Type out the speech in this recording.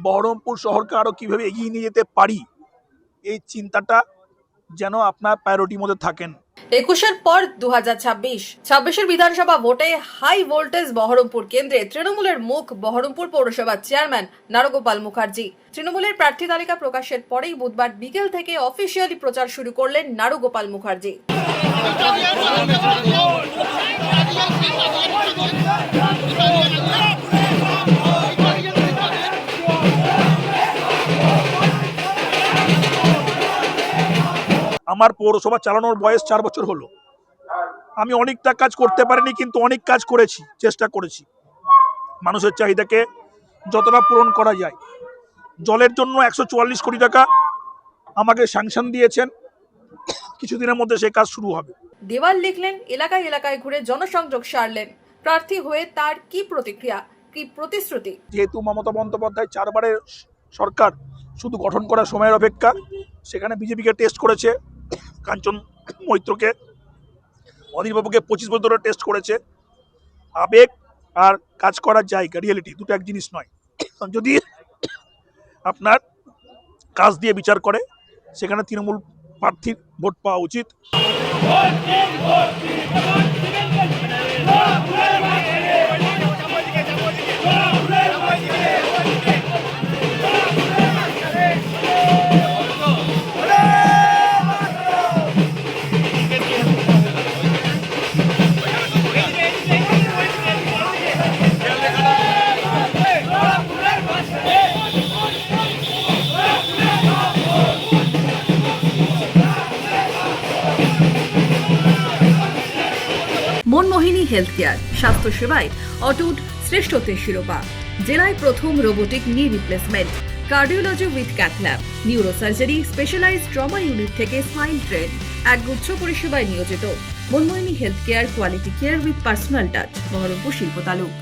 বহরমপুর শহরকে আরো কিভাবে এগিয়ে নিয়ে যেতে পারি, এই চিন্তাটা যেন আপনার প্রায়োরিটির মধ্যে থাকেন। 21-এর পর 2026 বিধানসভা ভোটে হাই ভোল্টেজ বহরমপুর কেন্দ্রে তৃণমূলের মুখ বহরমপুর পৌরসভার চেয়ারম্যান নারগোপাল মুখার্জি। তৃণমূলের প্রার্থী তালিকা প্রকাশের পরেই বুধবার বিকেল থেকে অফিসিয়ালি প্রচার শুরু করলেন নারগোপাল মুখার্জি। আমার পৌরসভা চালানোর বয়স 4 বছর হলো। আমি অনেকটা কাজ করতে পারিনি, কিন্তু অনেক কাজ করেছি, চেষ্টা করেছি মানুষের চাহিদাকে যতটা পূরণ করা যায়। জলের জন্য 144 কোটি টাকা আমাকে স্যাংশন দিয়েছেন, কিছুদিনের মধ্যে সেই কাজ শুরু হবে। দেওয়াল লিখলেন, এলাকায় এলাকায় ঘুরে জনসংযোগ সারলেন। প্রার্থী হয়ে তার কি প্রতিক্রিয়া, কি প্রতিশ্রুতি? যেহেতু মমতা বন্দ্যোপাধ্যায় 4 বারের সরকার শুধু গঠন করার সময়ের অপেক্ষা, সেখানে বিজেপিকে টেস্ট করেছে, কাঞ্চন মৈত্রকে, অধীরবাবুকে 25 বছর ধরে টেস্ট করেছে। আবেগ আর কাজ করার জায়গা, রিয়েলিটি দুটো এক জিনিস নয়। যদি আপনার কাজ দিয়ে বিচার করে, সেখানে তৃণমূল প্রার্থীর ভোট পাওয়া উচিত। মনমোহিনী হেলথ কেয়ার, স্বাস্থ্য সেবায় অটুট শ্রেষ্ঠত্বের শিরোপা। জেলায় প্রথম robotic knee replacement, cardiology with cath lab, neurosurgery, specialised trauma unit থেকে স্পাইন ট্রেন, একগুচ্ছ পরিষেবায় নিয়োজিত। Manmohini health care, quality care with personal touch, Baharampur শিল্প তালুক।